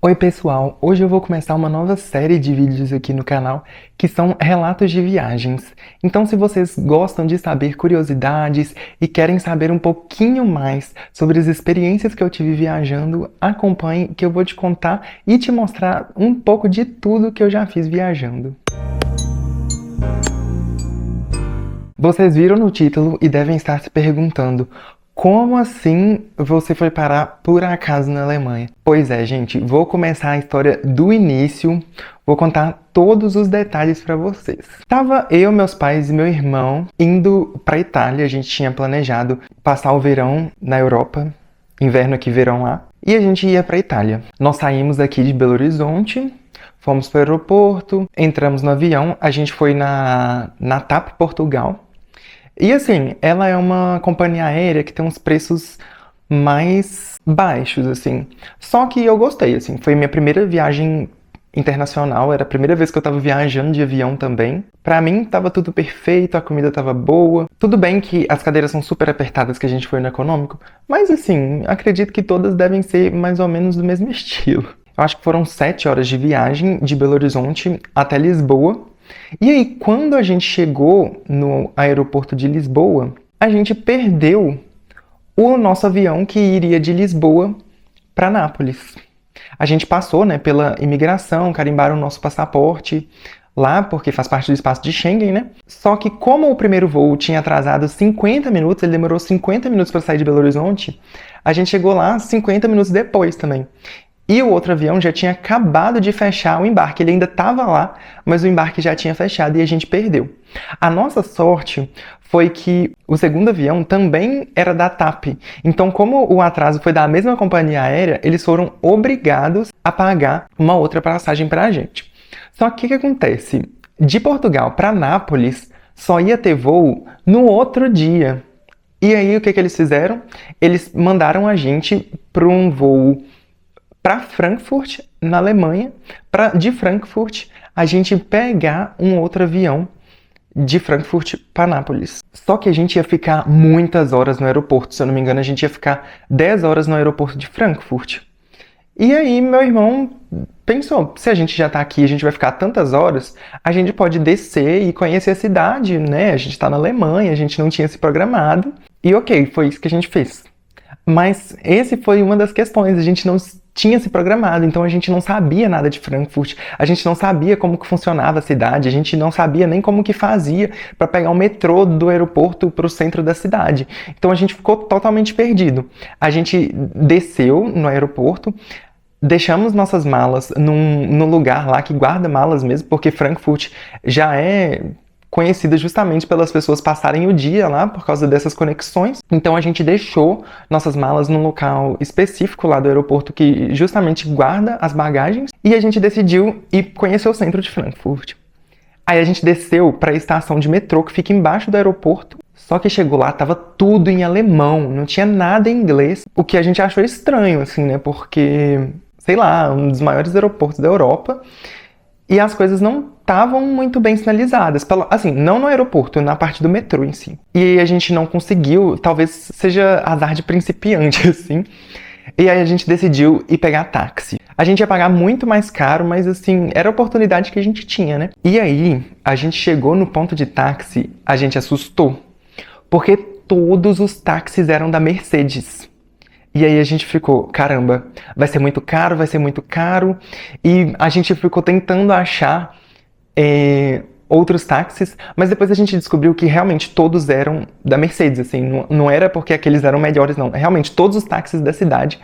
Oi pessoal, hoje eu vou começar uma nova série de vídeos aqui no canal que são relatos de viagens. Então se vocês gostam de saber curiosidades e querem saber um pouquinho mais sobre as experiências que eu tive viajando, acompanhe que eu vou te contar e te mostrar um pouco de tudo que eu já fiz viajando. Vocês viram no título e devem estar se perguntando: como assim você foi parar por acaso na Alemanha? Pois é, gente, vou começar a história do início, vou contar todos os detalhes para vocês. Tava eu, meus pais e meu irmão indo para Itália, a gente tinha planejado passar o verão na Europa, inverno aqui, verão lá, e a gente ia para Itália. Nós saímos daqui de Belo Horizonte, fomos para o aeroporto, entramos no avião, a gente foi na TAP Portugal. E assim, ela é uma companhia aérea que tem uns preços mais baixos, assim. Só que eu gostei, assim. Foi minha primeira viagem internacional, era a primeira vez que eu tava viajando de avião também. Pra mim, tava tudo perfeito, a comida tava boa. Tudo bem que as cadeiras são super apertadas, que a gente foi no econômico. Mas assim, acredito que todas devem ser mais ou menos do mesmo estilo. Eu acho que foram 7 horas de viagem de Belo Horizonte até Lisboa. E aí, quando a gente chegou no aeroporto de Lisboa, a gente perdeu o nosso avião que iria de Lisboa para Nápoles. A gente passou, né, pela imigração, carimbaram o nosso passaporte lá, porque faz parte do espaço de Schengen, né? Só que como o primeiro voo tinha atrasado 50 minutos, ele demorou 50 minutos para sair de Belo Horizonte, a gente chegou lá 50 minutos depois também. E o outro avião já tinha acabado de fechar o embarque, ele ainda estava lá, mas o embarque já tinha fechado e a gente perdeu. A nossa sorte foi que o segundo avião também era da TAP. Então, como o atraso foi da mesma companhia aérea, eles foram obrigados a pagar uma outra passagem para a gente. Só que o que acontece? De Portugal para Nápoles só ia ter voo no outro dia. E aí o que eles fizeram? Eles mandaram a gente para um voo para Frankfurt, na Alemanha, de Frankfurt a gente pegar um outro avião de Frankfurt para Nápoles. Só que a gente ia ficar muitas horas no aeroporto, se eu não me engano a gente ia ficar 10 horas no aeroporto de Frankfurt. E aí meu irmão pensou, se a gente já tá aqui, a gente vai ficar tantas horas, a gente pode descer e conhecer a cidade, né? A gente tá na Alemanha, a gente não tinha se programado. E ok, foi isso que a gente fez. Mas esse foi uma das questões, a gente não tinha se programado, então a gente não sabia nada de Frankfurt, a gente não sabia como que funcionava a cidade, a gente não sabia nem como que fazia para pegar o metrô do aeroporto para o centro da cidade. Então a gente ficou totalmente perdido. A gente desceu no aeroporto, deixamos nossas malas num lugar lá que guarda malas mesmo, porque Frankfurt já é conhecida justamente pelas pessoas passarem o dia lá por causa dessas conexões. Então a gente deixou nossas malas num local específico lá do aeroporto que justamente guarda as bagagens e a gente decidiu ir conhecer o centro de Frankfurt. Aí a gente desceu para a estação de metrô que fica embaixo do aeroporto, só que chegou lá, tava tudo em alemão, não tinha nada em inglês, o que a gente achou estranho, assim, né, porque, sei lá, um dos maiores aeroportos da Europa, e as coisas não estavam muito bem sinalizadas, assim, não no aeroporto, na parte do metrô em si. E a gente não conseguiu, talvez seja azar de principiante, assim, e aí a gente decidiu ir pegar táxi. A gente ia pagar muito mais caro, mas assim, era a oportunidade que a gente tinha, né? E aí, a gente chegou no ponto de táxi, a gente assustou, porque todos os táxis eram da Mercedes. E aí a gente ficou, caramba, vai ser muito caro, e a gente ficou tentando achar outros táxis, mas depois a gente descobriu que realmente todos eram da Mercedes, assim, não era porque aqueles eram melhores, não. Realmente, todos os táxis da cidade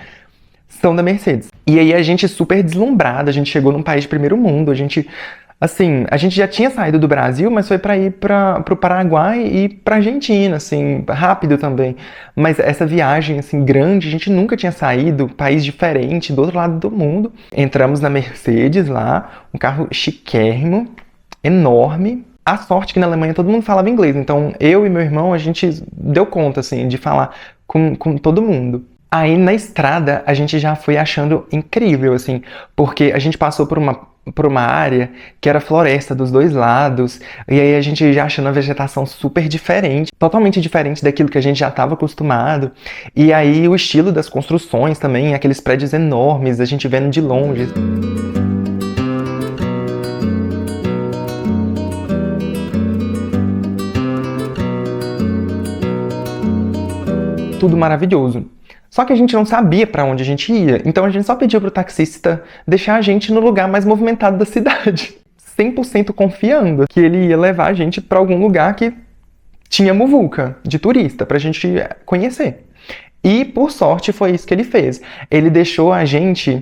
são da Mercedes. E aí a gente super deslumbrada, a gente chegou num país de primeiro mundo, a gente já tinha saído do Brasil, mas foi para ir pro Paraguai e pra Argentina, assim, rápido também. Mas essa viagem, assim, grande, a gente nunca tinha saído, país diferente, do outro lado do mundo. Entramos na Mercedes lá, um carro chiquérrimo, enorme. A sorte que na Alemanha todo mundo falava inglês, então eu e meu irmão, a gente deu conta, assim, de falar com todo mundo. Aí na estrada a gente já foi achando incrível, assim, porque a gente passou por uma por uma área que era floresta dos dois lados, e aí a gente já achando a vegetação super diferente, totalmente diferente daquilo que a gente já estava acostumado. E aí o estilo das construções também, aqueles prédios enormes, a gente vendo de longe. Tudo maravilhoso. Só que a gente não sabia para onde a gente ia, então a gente só pediu pro taxista deixar a gente no lugar mais movimentado da cidade, 100% confiando que ele ia levar a gente para algum lugar que tinha muvuca de turista pra gente conhecer. E por sorte foi isso que ele fez. Ele deixou a gente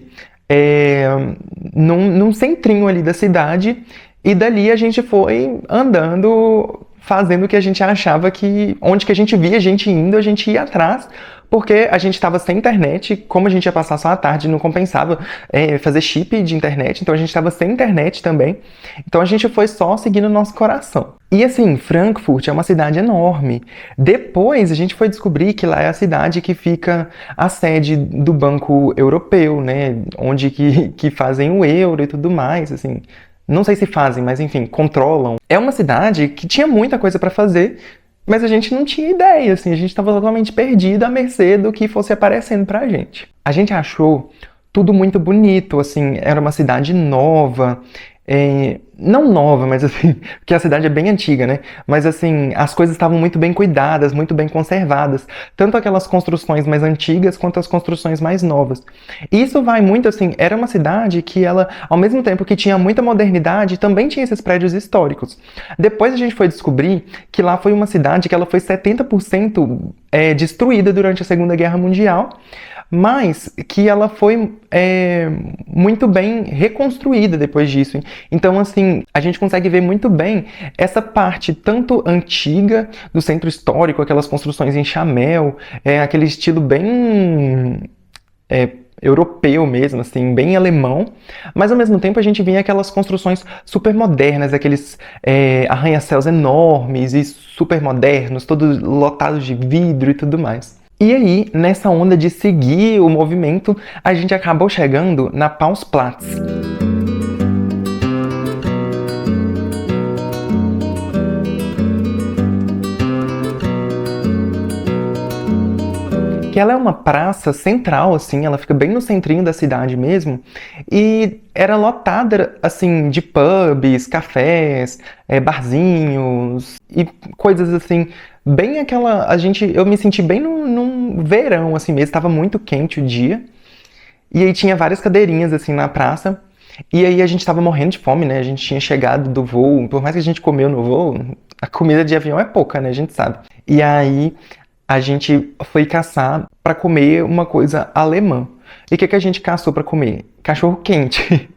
num centrinho ali da cidade, e dali a gente foi andando, fazendo o que a gente achava que... Onde que a gente via a gente indo, a gente ia atrás, porque a gente estava sem internet, como a gente ia passar só a tarde, não compensava fazer chip de internet, então a gente estava sem internet também. Então a gente foi só seguindo o nosso coração. E assim, Frankfurt é uma cidade enorme. Depois a gente foi descobrir que lá é a cidade que fica a sede do Banco Europeu, né? Onde que fazem o euro e tudo mais, assim. Não sei se fazem, mas enfim, controlam. É uma cidade que tinha muita coisa para fazer, mas a gente não tinha ideia, assim, a gente estava totalmente perdido à mercê do que fosse aparecendo pra gente. A gente achou tudo muito bonito, assim, era uma cidade nova, não nova, mas assim, porque a cidade é bem antiga, né? Mas assim, as coisas estavam muito bem cuidadas, muito bem conservadas, tanto aquelas construções mais antigas quanto as construções mais novas. E isso vai muito assim, era uma cidade que ela, ao mesmo tempo que tinha muita modernidade, também tinha esses prédios históricos. Depois a gente foi descobrir que lá foi uma cidade que ela foi 70% destruída durante a Segunda Guerra Mundial, mas que ela foi muito bem reconstruída depois disso. Então, assim, a gente consegue ver muito bem essa parte tanto antiga do centro histórico, aquelas construções em chamel, aquele estilo bem europeu mesmo, assim, bem alemão, mas ao mesmo tempo a gente vê aquelas construções super modernas, aqueles arranha-céus enormes e super modernos, todos lotados de vidro e tudo mais. E aí, nessa onda de seguir o movimento, a gente acabou chegando na Pausplatz. Que ela é uma praça central, assim, ela fica bem no centrinho da cidade mesmo, e era lotada, assim, de pubs, cafés, barzinhos e coisas assim, bem aquela... eu me senti bem num verão, assim mesmo, estava muito quente o dia, e aí tinha várias cadeirinhas, assim, na praça, e aí a gente tava morrendo de fome, né, a gente tinha chegado do voo, por mais que a gente comeu no voo, a comida de avião é pouca, né, a gente sabe. E aí a gente foi caçar para comer uma coisa alemã. E o que a gente caçou para comer? Cachorro quente.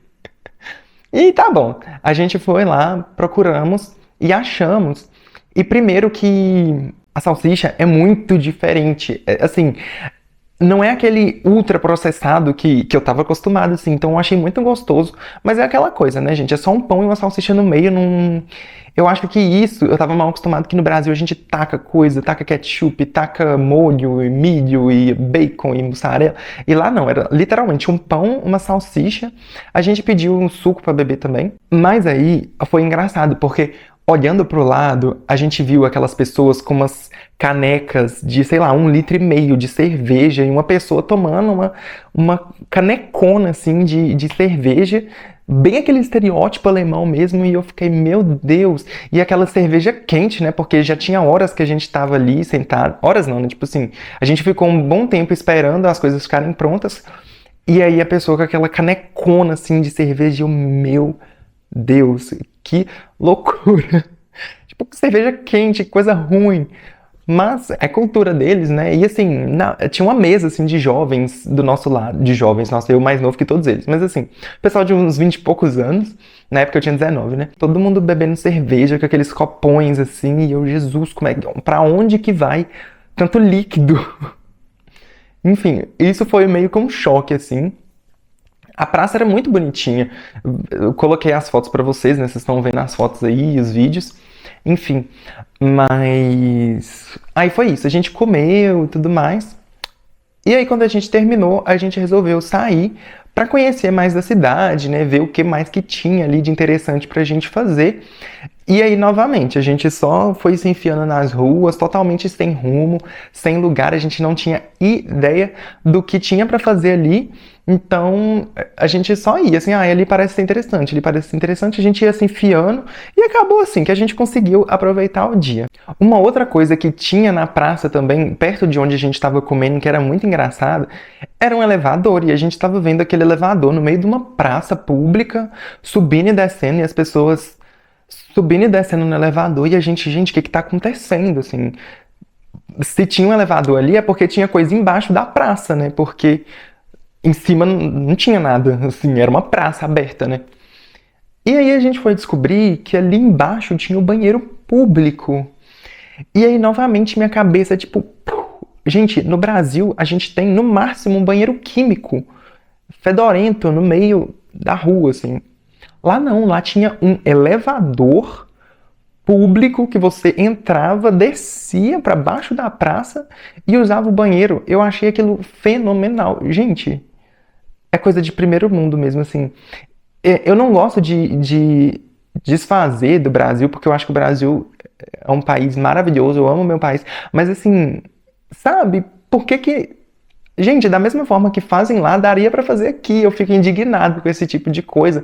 E tá bom, a gente foi lá, procuramos e achamos. E primeiro que a salsicha é muito diferente. Assim, não é aquele ultra processado que eu tava acostumado, assim, então eu achei muito gostoso. Mas é aquela coisa, né, gente? É só um pão e uma salsicha no meio, não... Eu acho que isso, eu tava mal acostumado que no Brasil a gente taca coisa, taca ketchup, taca molho, e milho, e bacon, e mussarela. E lá não, era literalmente um pão, uma salsicha. A gente pediu um suco pra beber também. Mas aí foi engraçado, porque olhando pro lado, a gente viu aquelas pessoas com umas canecas de, sei lá, 1,5 litro de cerveja, e uma pessoa tomando uma canecona, assim, de cerveja, bem aquele estereótipo alemão mesmo, e eu fiquei, meu Deus, e aquela cerveja quente, né, porque já tinha horas que a gente tava ali sentado, horas não, né, tipo assim, a gente ficou um bom tempo esperando as coisas ficarem prontas, e aí a pessoa com aquela canecona, assim, de cerveja, meu Deus, que loucura, tipo, cerveja quente, coisa ruim. Mas é cultura deles, né? E assim, tinha uma mesa assim de jovens do nosso lado, de jovens, nossa, eu mais novo que todos eles, mas assim, pessoal de uns 20 e poucos anos, na época eu tinha 19, né? Todo mundo bebendo cerveja com aqueles copões assim, e eu, Jesus, pra onde que vai tanto líquido? Enfim, isso foi meio que um choque assim. A praça era muito bonitinha. Eu coloquei as fotos pra vocês, né? Vocês estão vendo as fotos aí, os vídeos. Enfim, mas... Aí foi isso, a gente comeu e tudo mais. E aí quando a gente terminou, a gente resolveu sair para conhecer mais da cidade, né? Ver o que mais que tinha ali de interessante pra gente fazer. E aí, novamente, a gente só foi se enfiando nas ruas, totalmente sem rumo, sem lugar, a gente não tinha ideia do que tinha para fazer ali. Então, a gente só ia, assim, ali parece ser interessante, ali parece ser interessante, a gente ia se enfiando e acabou assim, que a gente conseguiu aproveitar o dia. Uma outra coisa que tinha na praça também, perto de onde a gente estava comendo, que era muito engraçado, era um elevador, e a gente estava vendo aquele elevador no meio de uma praça pública, subindo e descendo, e as pessoas subindo e descendo no elevador, e a gente, o que que tá acontecendo, assim? Se tinha um elevador ali, é porque tinha coisa embaixo da praça, né? Porque em cima não tinha nada, assim, era uma praça aberta, né? E aí a gente foi descobrir que ali embaixo tinha o banheiro público. E aí, novamente, minha cabeça, tipo... Gente, no Brasil, a gente tem, no máximo, um banheiro químico, fedorento, no meio da rua, assim. Lá não, lá tinha um elevador público que você entrava, descia para baixo da praça e usava o banheiro. Eu achei aquilo fenomenal. Gente, é coisa de primeiro mundo mesmo, assim. Eu não gosto de desfazer do Brasil, porque eu acho que o Brasil é um país maravilhoso, eu amo o meu país. Mas assim, sabe, por que que... Gente, da mesma forma que fazem lá, daria para fazer aqui. Eu fico indignado com esse tipo de coisa.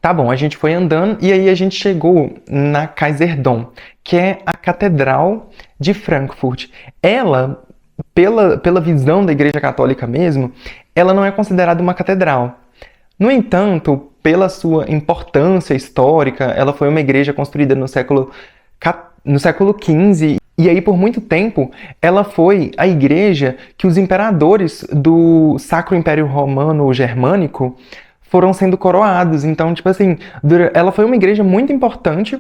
Tá bom, a gente foi andando e aí a gente chegou na Kaiserdom, que é a Catedral de Frankfurt. Ela, pela visão da Igreja Católica mesmo, ela não é considerada uma catedral. No entanto, pela sua importância histórica, ela foi uma igreja construída no século XV, e aí por muito tempo ela foi a igreja que os imperadores do Sacro Império Romano Germânico foram sendo coroados. Então, tipo assim, ela foi uma igreja muito importante,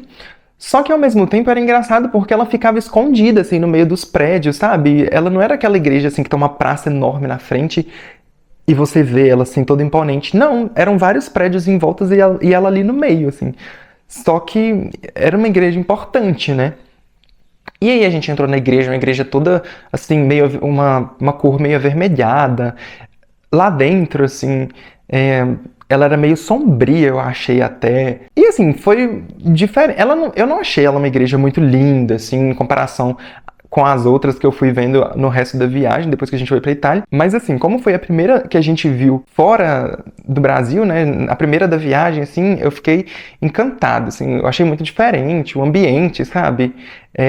só que ao mesmo tempo era engraçado porque ela ficava escondida, assim, no meio dos prédios, sabe? Ela não era aquela igreja, assim, que tem uma praça enorme na frente e você vê ela, assim, toda imponente. Não, eram vários prédios em volta e ela ali no meio, assim. Só que era uma igreja importante, né? E aí a gente entrou na igreja, uma igreja toda, assim, meio uma cor meio avermelhada. Lá dentro, assim, ela era meio sombria, eu achei até. E assim, foi diferente. Eu não achei ela uma igreja muito linda, assim, em comparação com as outras que eu fui vendo no resto da viagem, depois que a gente foi pra Itália. Mas assim, como foi a primeira que a gente viu fora do Brasil, né, a primeira da viagem, assim, eu fiquei encantado, assim, eu achei muito diferente, o ambiente, sabe?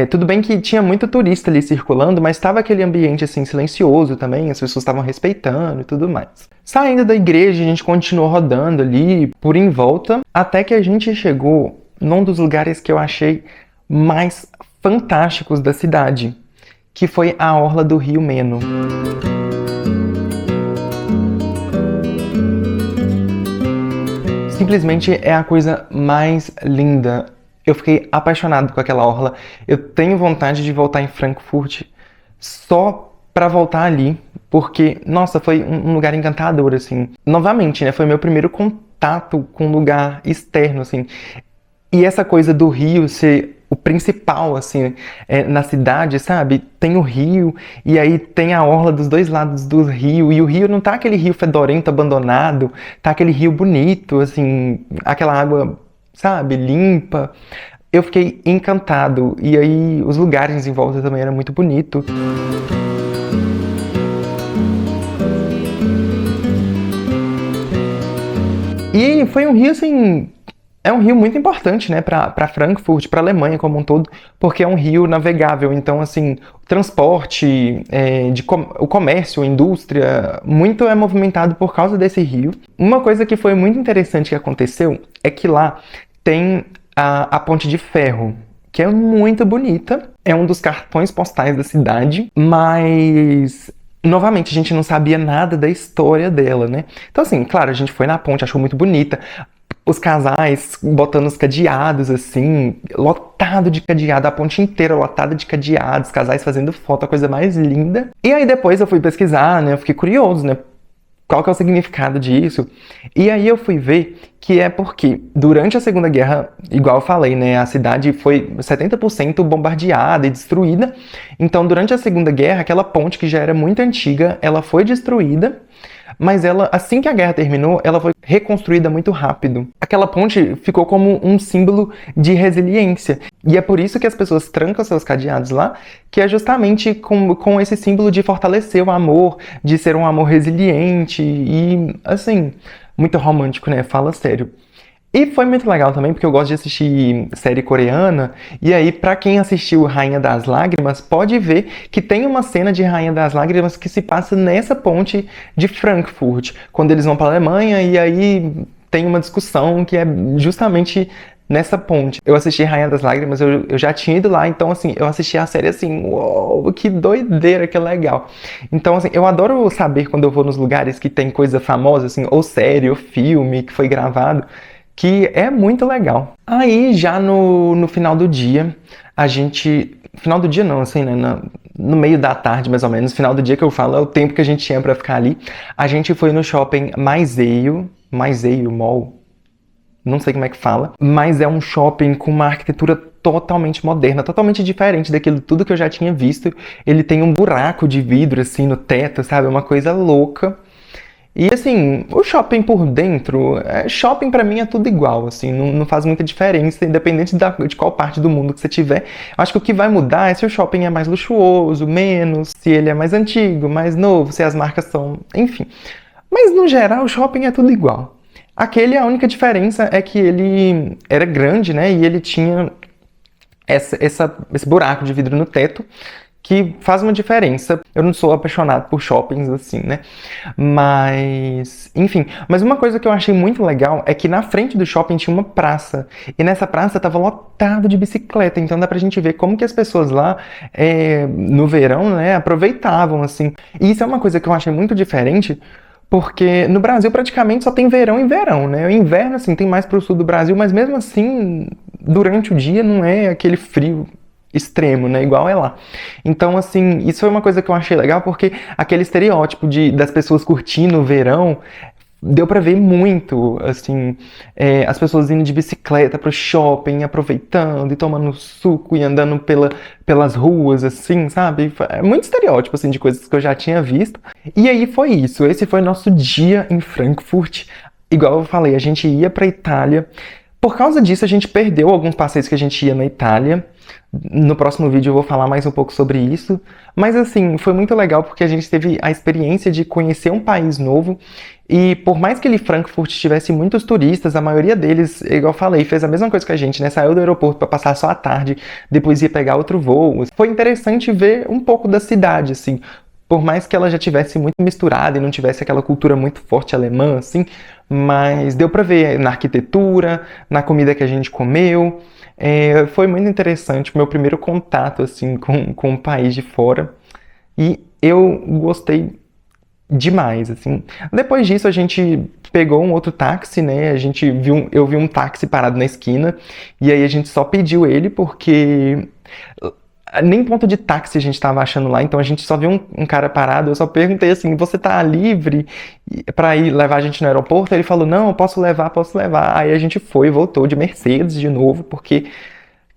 Tudo bem que tinha muito turista ali circulando, mas estava aquele ambiente, assim, silencioso também, as pessoas estavam respeitando e tudo mais. Saindo da igreja, a gente continuou rodando ali, por em volta, até que a gente chegou num dos lugares que eu achei mais fantásticos da cidade, que foi a orla do Rio Meno. Simplesmente é a coisa mais linda. Eu fiquei apaixonado com aquela orla. Eu tenho vontade de voltar em Frankfurt só para voltar ali, porque, nossa, foi um lugar encantador, assim. Novamente, né, foi meu primeiro contato com um lugar externo, assim. E essa coisa do rio ser o principal, assim, na cidade, sabe? Tem o rio, e aí tem a orla dos dois lados do rio, e o rio não tá aquele rio fedorento, abandonado, tá aquele rio bonito, assim, aquela água, sabe, limpa. Eu fiquei encantado, e aí os lugares em volta também eram muito bonitos. E foi um rio, assim... É um rio muito importante, né, para Frankfurt, para a Alemanha como um todo, porque é um rio navegável. Então, assim, o transporte, o comércio, a indústria, muito é movimentado por causa desse rio. Uma coisa que foi muito interessante que aconteceu é que lá tem a Ponte de Ferro, que é muito bonita. É um dos cartões postais da cidade, mas... Novamente, a gente não sabia nada da história dela, né? Então, assim, claro, a gente foi na ponte, achou muito bonita. Os casais botando os cadeados, assim, lotado de cadeado, a ponte inteira lotada de cadeados, casais fazendo foto, a coisa mais linda. E aí depois eu fui pesquisar, né, eu fiquei curioso, né, qual que é o significado disso. E aí eu fui ver que é porque durante a Segunda Guerra, igual eu falei, né, a cidade foi 70% bombardeada e destruída. Então, durante a Segunda Guerra, aquela ponte que já era muito antiga, ela foi destruída. mas ela, assim que a guerra terminou, ela foi reconstruída muito rápido. Aquela ponte ficou como um símbolo de resiliência. E é por isso que as pessoas trancam seus cadeados lá, que é justamente com esse símbolo de fortalecer o amor, de ser um amor resiliente e, assim, muito romântico, né? Fala sério. E foi muito legal também, porque eu gosto de assistir série coreana, e aí, pra quem assistiu Rainha das Lágrimas, pode ver que tem uma cena de Rainha das Lágrimas que se passa nessa ponte de Frankfurt, quando eles vão pra Alemanha, e aí tem uma discussão que é justamente nessa ponte. Eu assisti Rainha das Lágrimas, eu já tinha ido lá, então assim, eu assisti a série assim, uou, que doideira, que legal. Então assim, eu adoro saber quando eu vou nos lugares que tem coisa famosa, assim, ou série, ou filme que foi gravado, que é muito legal. Aí, já no final do dia, a gente... Final do dia não, assim, né? No meio da tarde, mais ou menos. Final do dia que eu falo é o tempo que a gente tinha pra ficar ali. A gente foi no shopping Maiseiyo Mall. Não sei como é que fala. Mas é um shopping com uma arquitetura totalmente moderna, totalmente diferente daquilo tudo que eu já tinha visto. Ele tem um buraco de vidro, assim, no teto, sabe? É uma coisa louca. E assim, o shopping por dentro, shopping pra mim é tudo igual, assim, não faz muita diferença, independente de qual parte do mundo que você tiver. Eu acho que o que vai mudar é se o shopping é mais luxuoso, menos, se ele é mais antigo, mais novo, se as marcas são, enfim. Mas no geral, o shopping é tudo igual. Aquele, a única diferença é que ele era grande, né, e ele tinha esse buraco de vidro no teto, que faz uma diferença. Eu não sou apaixonado por shoppings assim, né? Mas, enfim. Mas uma coisa que eu achei muito legal é que na frente do shopping tinha uma praça. E nessa praça tava lotado de bicicleta. Então dá pra gente ver como que as pessoas lá, no verão, né, aproveitavam, assim. E isso é uma coisa que eu achei muito diferente, porque no Brasil praticamente só tem verão e verão, né? O inverno, assim, tem mais pro sul do Brasil, mas mesmo assim, durante o dia não é aquele frio extremo, né? Igual é lá. Então, assim, isso foi uma coisa que eu achei legal, porque aquele estereótipo das pessoas curtindo o verão, deu pra ver muito, assim, as pessoas indo de bicicleta pro shopping, aproveitando e tomando suco e andando pelas ruas, assim, sabe? É muito estereótipo, assim, de coisas que eu já tinha visto. E aí foi isso, esse foi nosso dia em Frankfurt. Igual eu falei, a gente ia pra Itália. Por causa disso, a gente perdeu alguns passeios que a gente ia na Itália. No próximo vídeo eu vou falar mais um pouco sobre isso. Mas assim, foi muito legal porque a gente teve a experiência de conhecer um país novo. E por mais que Frankfurt tivesse muitos turistas, a maioria deles, igual eu falei, fez a mesma coisa que a gente, né? Saiu do aeroporto para passar só a tarde, depois ia pegar outro voo. Foi interessante ver um pouco da cidade, assim. Por mais que ela já tivesse muito misturada e não tivesse aquela cultura muito forte alemã, assim, mas deu pra ver na arquitetura, na comida que a gente comeu. Foi muito interessante, meu primeiro contato, assim, com um país de fora. E eu gostei demais, assim. Depois disso, a gente pegou um outro táxi, né? Eu vi um táxi parado na esquina, e aí a gente só pediu ele porque nem ponto de táxi a gente tava achando lá, então a gente só viu um cara parado. Eu só perguntei assim: você tá livre pra ir levar a gente no aeroporto? Ele falou: não, eu posso levar, posso levar. Aí a gente foi, voltou de Mercedes de novo, porque,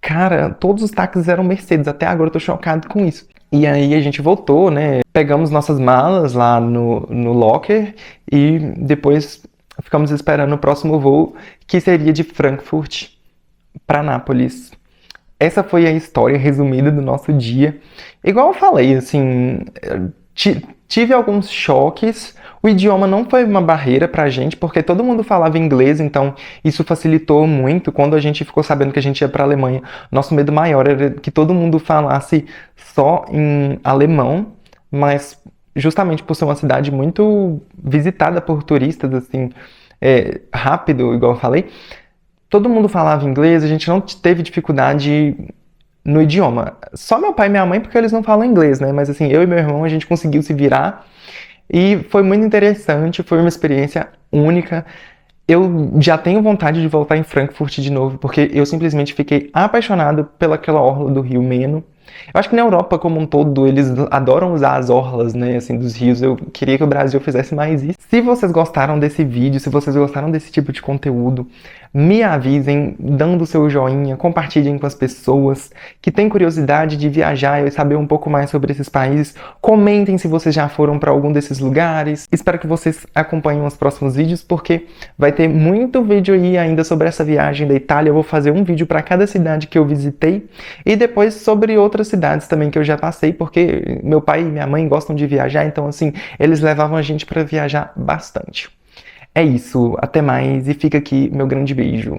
cara, todos os táxis eram Mercedes, até agora eu tô chocado com isso. E aí a gente voltou, né? Pegamos nossas malas lá no locker e depois ficamos esperando o próximo voo, que seria de Frankfurt para Nápoles. Essa foi a história resumida do nosso dia. Igual eu falei, assim, tive alguns choques. O idioma não foi uma barreira pra gente, porque todo mundo falava inglês, então isso facilitou muito. Quando a gente ficou sabendo que a gente ia pra Alemanha, nosso medo maior era que todo mundo falasse só em alemão, mas justamente por ser uma cidade muito visitada por turistas, assim, rápido, igual eu falei, todo mundo falava inglês, a gente não teve dificuldade no idioma. Só meu pai e minha mãe, porque eles não falam inglês, né? Mas assim, eu e meu irmão, a gente conseguiu se virar. E foi muito interessante, foi uma experiência única. Eu já tenho vontade de voltar em Frankfurt de novo, porque eu simplesmente fiquei apaixonado pelaquela orla do Rio Meno. Eu acho que na Europa como um todo eles adoram usar as orlas, né, assim, dos rios. Eu queria que o Brasil fizesse mais isso. Se vocês gostaram desse vídeo, se vocês gostaram desse tipo de conteúdo, me avisem, dando o seu joinha, compartilhem com as pessoas que têm curiosidade de viajar e saber um pouco mais sobre esses países. Comentem se vocês já foram para algum desses lugares. Espero que vocês acompanhem os próximos vídeos, porque vai ter muito vídeo aí ainda sobre essa viagem da Itália. Eu vou fazer um vídeo para cada cidade que eu visitei e depois sobre outras cidades também que eu já passei, porque meu pai e minha mãe gostam de viajar, então assim, eles levavam a gente para viajar bastante. É isso, até mais e fica aqui meu grande beijo.